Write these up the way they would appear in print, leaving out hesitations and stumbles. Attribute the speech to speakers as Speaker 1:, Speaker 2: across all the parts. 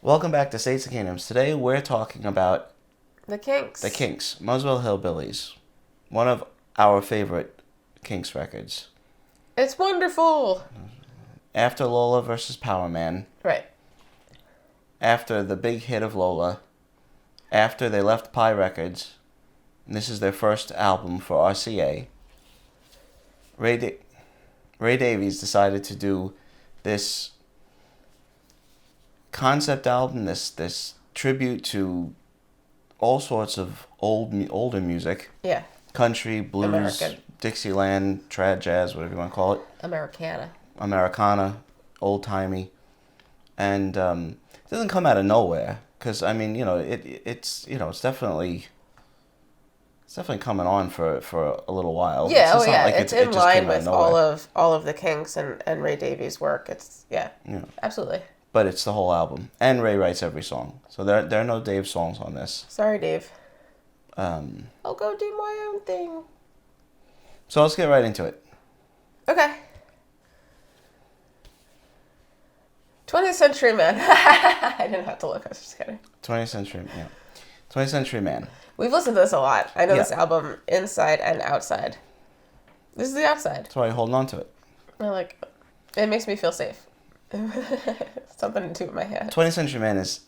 Speaker 1: Welcome back to States and Kingdoms. Today we're talking about
Speaker 2: The Kinks.
Speaker 1: the Kinks, Muswell Hillbillies, one of our favorite Kinks records.
Speaker 2: It's wonderful.
Speaker 1: After Lola versus Power Man,
Speaker 2: Right.
Speaker 1: after the big hit of Lola, after they left Pie Records, and this is their first album for RCA, Ray Davies decided to do this concept album, this tribute to all sorts of older music.
Speaker 2: Yeah.
Speaker 1: Country, blues,
Speaker 2: American.
Speaker 1: Dixieland, trad jazz, whatever you want to call it.
Speaker 2: Americana.
Speaker 1: Americana, old-timey. And it doesn't come out of nowhere. Because, I mean, it's definitely coming on for a little while.
Speaker 2: Yeah,
Speaker 1: It's not like
Speaker 2: it's
Speaker 1: it
Speaker 2: in
Speaker 1: just
Speaker 2: line
Speaker 1: came out of
Speaker 2: with
Speaker 1: nowhere.
Speaker 2: all of the Kinks and Ray Davies' work. It's absolutely.
Speaker 1: But it's the whole album. And Ray writes every song. So there are no Dave songs on this.
Speaker 2: Sorry, Dave.
Speaker 1: Um,
Speaker 2: I'll go do my own thing.
Speaker 1: so let's get right into it.
Speaker 2: Okay. 20th Century Man. I didn't have to look. I was just kidding.
Speaker 1: 20th Century Man.
Speaker 2: We've listened to this a lot. I know
Speaker 1: Yeah.
Speaker 2: this album inside and outside. This is the outside.
Speaker 1: That's why I'm holding on to it.
Speaker 2: I like it. It makes me feel safe. Something into my head.
Speaker 1: 20th Century Man is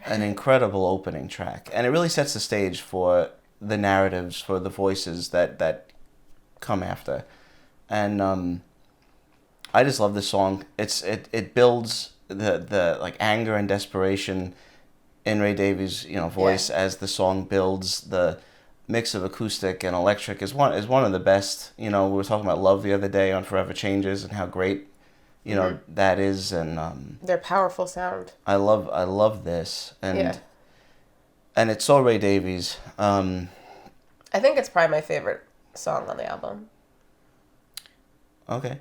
Speaker 1: an incredible opening track. And it really sets the stage for the narratives, for the voices that come after. And I just love this song. It builds the like anger and desperation in Ray Davies' voice as the song builds. The mix of acoustic and electric is one of the best. We were talking about Love the other day on Forever Changes and how great that is, and
Speaker 2: Their powerful sound.
Speaker 1: I love this, and it's so Ray Davies.
Speaker 2: I think it's probably my favorite song on the album.
Speaker 1: Okay,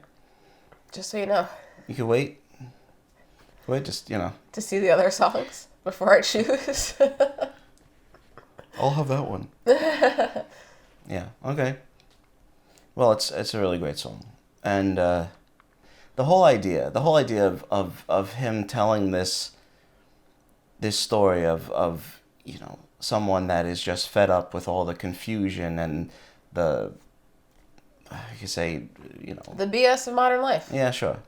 Speaker 2: Just so you know.
Speaker 1: you can wait. Just
Speaker 2: To see the other songs before I choose.
Speaker 1: I'll have that one. Yeah. Okay. Well, it's a really great song, and the whole idea of him telling this story of someone that is just fed up with all the confusion and the you could say
Speaker 2: The BS of modern life.
Speaker 1: yeah, sure,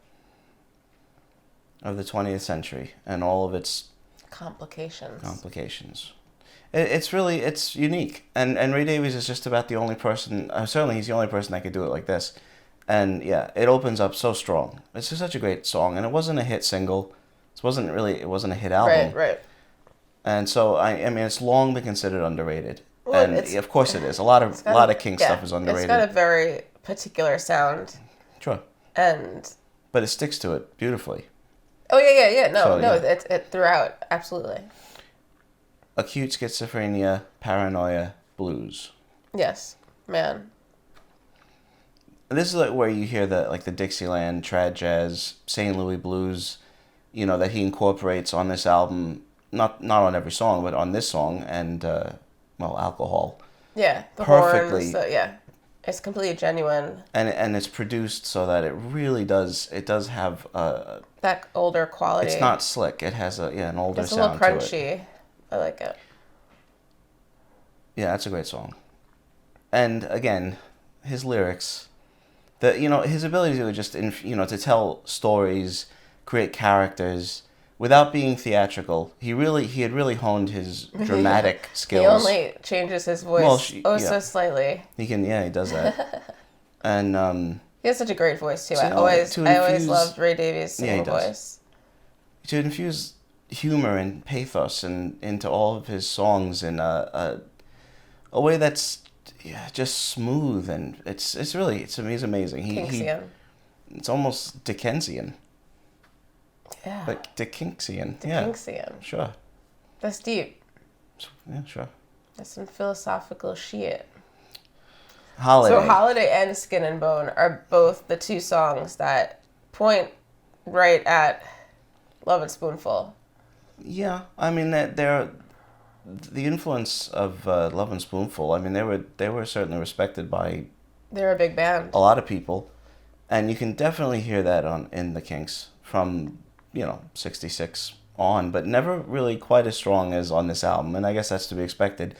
Speaker 1: of the 20th century and all of its
Speaker 2: Complications.
Speaker 1: It's unique, and Ray Davies is just about the only person. Certainly, he's the only person that could do it like this, and yeah, it opens up so strong. It's just such a great song, and it wasn't a hit single. It wasn't a hit album,
Speaker 2: Right.
Speaker 1: and so I mean, it's long been considered underrated,
Speaker 2: Well,
Speaker 1: and of course it is. A lot of Kinks stuff is underrated.
Speaker 2: It's got a very particular sound.
Speaker 1: Sure,
Speaker 2: And
Speaker 1: but it sticks to it beautifully.
Speaker 2: oh yeah. No,
Speaker 1: So, yeah.
Speaker 2: It throughout, absolutely.
Speaker 1: Acute schizophrenia, paranoia, blues.
Speaker 2: Yes, man.
Speaker 1: This is like where you hear the Dixieland, trad jazz, St. Louis blues, that he incorporates on this album. Not on every song, but on this song, and alcohol.
Speaker 2: Yeah, the
Speaker 1: Perfectly.
Speaker 2: horns. It's completely genuine.
Speaker 1: And it's produced so that it really does. It does have
Speaker 2: That older quality.
Speaker 1: it's not slick. It has an older
Speaker 2: It's a little
Speaker 1: sound to it.
Speaker 2: crunchy. I like it.
Speaker 1: Yeah, that's a great song. And again, his lyrics, his ability to just to tell stories, create characters without being theatrical. He had really honed his dramatic skills.
Speaker 2: He only changes his voice so slightly.
Speaker 1: He does that. And
Speaker 2: He has such a great voice too.
Speaker 1: So,
Speaker 2: I always
Speaker 1: infuse-
Speaker 2: loved Ray Davies' singing
Speaker 1: he does.
Speaker 2: voice.
Speaker 1: to infuse humor and pathos into all of his songs in a way that's just smooth, and it's amazing.
Speaker 2: Kinksian.
Speaker 1: It's almost Dickensian,
Speaker 2: Yeah.
Speaker 1: like Dickensian.
Speaker 2: The
Speaker 1: Yeah,
Speaker 2: Kinksian.
Speaker 1: sure.
Speaker 2: That's deep.
Speaker 1: Yeah, sure.
Speaker 2: That's some philosophical shit.
Speaker 1: Holiday.
Speaker 2: So Holiday and Skin and Bone are both the two songs that point right at Love and Spoonful.
Speaker 1: Yeah, I mean that they're the influence of Love and Spoonful. I mean they were certainly respected by
Speaker 2: They're a big band.
Speaker 1: a lot of people, and you can definitely hear that in the Kinks from '66 on, but never really quite as strong as on this album, and I guess that's to be expected.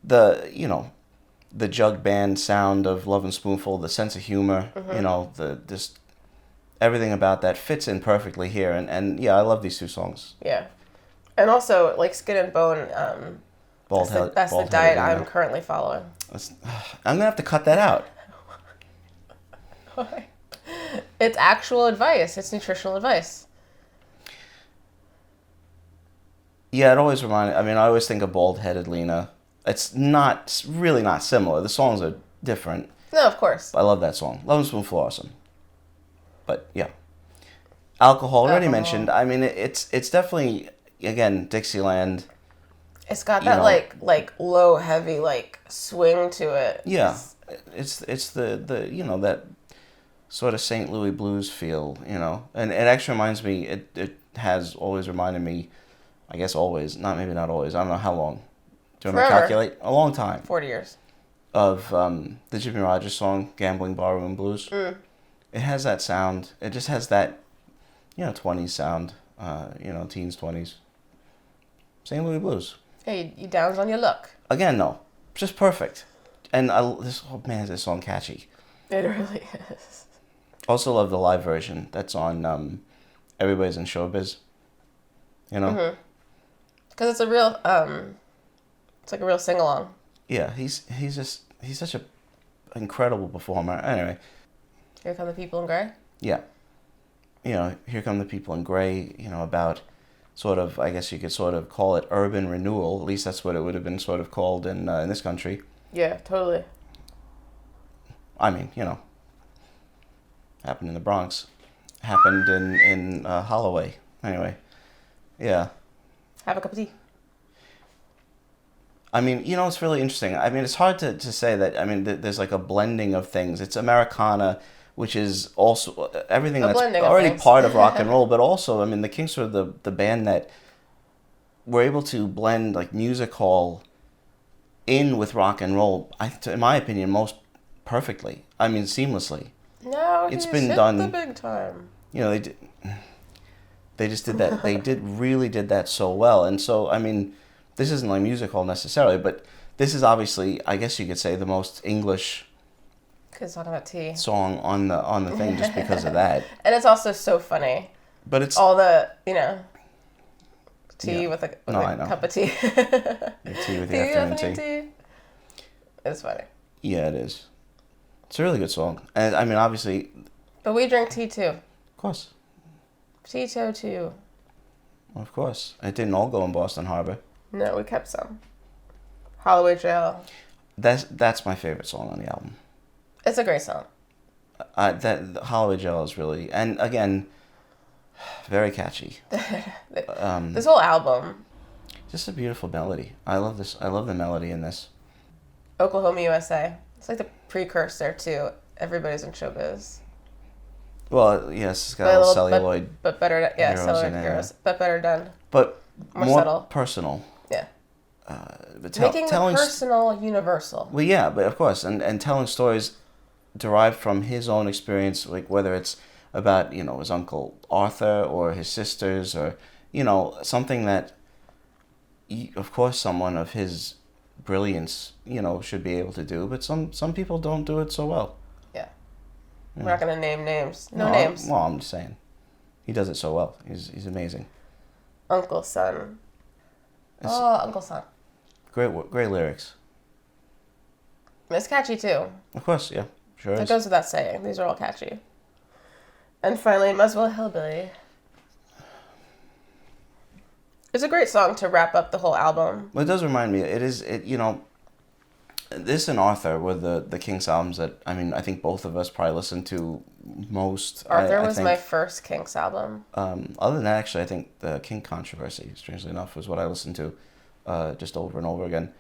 Speaker 1: The jug band sound of Love and Spoonful, the sense of humor, the just everything about that fits in perfectly here, and yeah, I love these two songs.
Speaker 2: Yeah, and also like Skin and Bone. That's the diet I'm currently following.
Speaker 1: I'm gonna have to cut that out.
Speaker 2: Why? It's actual advice. It's nutritional advice.
Speaker 1: Yeah, it always reminded. I mean, I always think of Bald-Headed Lena. It's really not similar. The songs are different.
Speaker 2: No, of course.
Speaker 1: I love that song. Love and Spoonful, awesome. But yeah, Alcohol already mentioned. I mean, it's definitely, again, Dixieland.
Speaker 2: It's got that like low heavy like swing to it.
Speaker 1: Yeah, it's the that sort of St. Louis blues feel, and it actually reminds me. It has always reminded me. I guess always, not always. I don't know how long. Do you want me to calculate? A long time.
Speaker 2: 40 years.
Speaker 1: Of the Jimmie Rogers song, Gambling Barroom Blues. Mm. It has that sound. It just has that, 20s sound, teens, 20s. St. Louis Blues.
Speaker 2: Hey, you downs on your luck.
Speaker 1: Again, though, just perfect. And is this song catchy.
Speaker 2: It really is.
Speaker 1: Also love the live version that's on Everybody's in Showbiz.
Speaker 2: Mm-hmm. Because it's a real, it's like a real sing-along.
Speaker 1: Yeah, he's such an incredible performer. Anyway.
Speaker 2: Here Come the People in Grey?
Speaker 1: Yeah. Here Come the People in Grey, about sort of, I guess you could sort of call it urban renewal. At least that's what it would have been sort of called in this country.
Speaker 2: Yeah, totally.
Speaker 1: I mean, happened in the Bronx. Happened in Holloway. Anyway, yeah.
Speaker 2: Have a cup of tea.
Speaker 1: I mean, it's really interesting. I mean, it's hard to say that. I mean, there's like a blending of things. It's Americana, which is also everything that's already part of rock and roll, but also, I mean, the Kinks were the band that were able to blend like music hall in with rock and roll, in my opinion, most perfectly. I mean, seamlessly.
Speaker 2: No, it's been done the big time.
Speaker 1: They just did that. They really did that so well. And so, I mean, this isn't like music hall necessarily, but this is obviously, I guess you could say, the most English song on the thing just because of that.
Speaker 2: And it's also so funny.
Speaker 1: But it's
Speaker 2: all the, tea with a cup of tea.
Speaker 1: Your tea with the afternoon tea.
Speaker 2: It's funny.
Speaker 1: Yeah, it is. It's a really good song. And I mean, obviously.
Speaker 2: But we drink tea too.
Speaker 1: Of course.
Speaker 2: Tito too.
Speaker 1: Of course. It didn't all go in Boston Harbor.
Speaker 2: No, we kept some. Holloway Jail.
Speaker 1: That's my favorite song on the album.
Speaker 2: It's a great song.
Speaker 1: That Holloway Jail is really, and again, very catchy.
Speaker 2: This whole album.
Speaker 1: Just a beautiful melody. I love this. I love the melody in this.
Speaker 2: Oklahoma, USA. It's like the precursor to Everybody's in Showbiz.
Speaker 1: Well, yes, it's got a little celluloid.
Speaker 2: But better, celluloid heroes. But better done.
Speaker 1: But more
Speaker 2: subtle.
Speaker 1: Personal.
Speaker 2: Yeah.
Speaker 1: Making
Speaker 2: the personal universal.
Speaker 1: Well, yeah, but of course, and telling stories derived from his own experience, like whether it's about, his uncle Arthur or his sisters or, something that, of course, someone of his brilliance, should be able to do, but some people don't do it so well.
Speaker 2: Yeah. We're not going to name names. No names.
Speaker 1: Well, I'm just saying. He does it so well. He's amazing.
Speaker 2: Uncle Son. Uncle Son.
Speaker 1: Great lyrics.
Speaker 2: It's catchy too.
Speaker 1: Of course, yeah. Sure is.
Speaker 2: It goes without saying. These are all catchy. And finally, Muswell Hillbilly. It's a great song to wrap up the whole album.
Speaker 1: Well, it does remind me. This and Arthur were the Kinks albums that, I mean, I think both of us probably listened to most.
Speaker 2: Arthur was my first Kinks album.
Speaker 1: Other than that, actually, I think the Kink Controversy, strangely enough, was what I listened to just over and over again.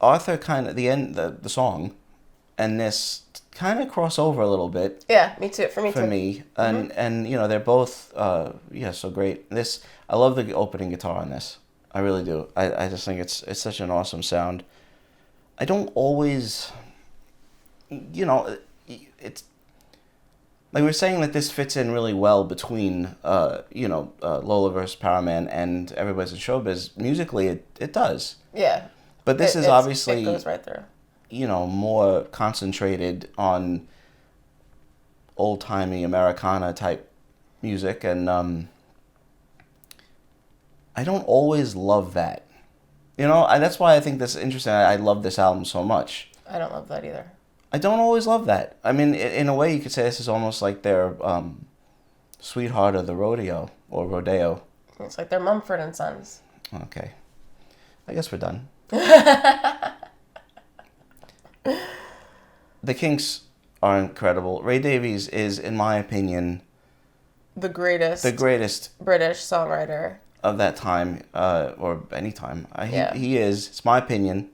Speaker 1: Arthur kind of, the song, and this kind of cross over a little bit.
Speaker 2: Yeah, me too. For me
Speaker 1: too. For me. And, they're both, so great. I love the opening guitar on this. I really do. I just think it's such an awesome sound. I don't always, like we were saying that this fits in really well between, Lola versus Power Man and Everybody's in Showbiz. Musically, it does.
Speaker 2: Yeah.
Speaker 1: But this is obviously,
Speaker 2: it goes right through.
Speaker 1: More concentrated on old-timey Americana type music, and I don't always love that. That's why I think this is interesting. I love this album so much.
Speaker 2: I don't love that either.
Speaker 1: I don't always love that. I mean, in a way, you could say this is almost like their Sweetheart of the Rodeo, or Rodeo.
Speaker 2: It's like their Mumford and Sons.
Speaker 1: Okay. I guess we're done. The Kinks are incredible. Ray Davies is, in my opinion,
Speaker 2: the greatest British songwriter
Speaker 1: of that time, or any time.
Speaker 2: Yeah.
Speaker 1: He is. It's my opinion.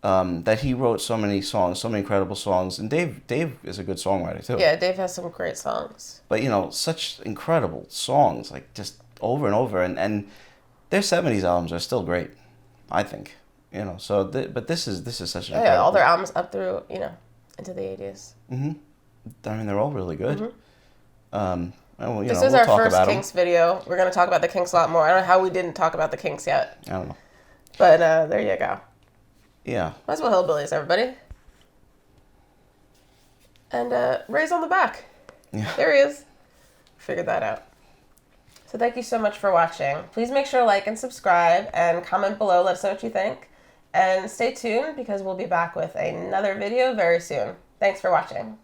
Speaker 1: That he wrote so many songs, so many incredible songs, and Dave is a good songwriter too.
Speaker 2: Yeah, Dave has some great songs.
Speaker 1: But such incredible songs, like just over and over, and their '70s albums are still great, I think. But this is such an incredible...
Speaker 2: all their albums up through into the '80s.
Speaker 1: Mm-hmm. I mean, they're all really good.
Speaker 2: Mm-hmm. This is our first Kinks video. We're going to talk about the Kinks a lot more. I don't know how we didn't talk about the Kinks yet.
Speaker 1: I don't know.
Speaker 2: But there you go.
Speaker 1: Yeah.
Speaker 2: Muswell Hillbillies, everybody. And Ray's on the back.
Speaker 1: Yeah.
Speaker 2: There he is. Figured that out. So thank you so much for watching. Please make sure to like and subscribe and comment below. Let us know what you think. And stay tuned because we'll be back with another video very soon. Thanks for watching.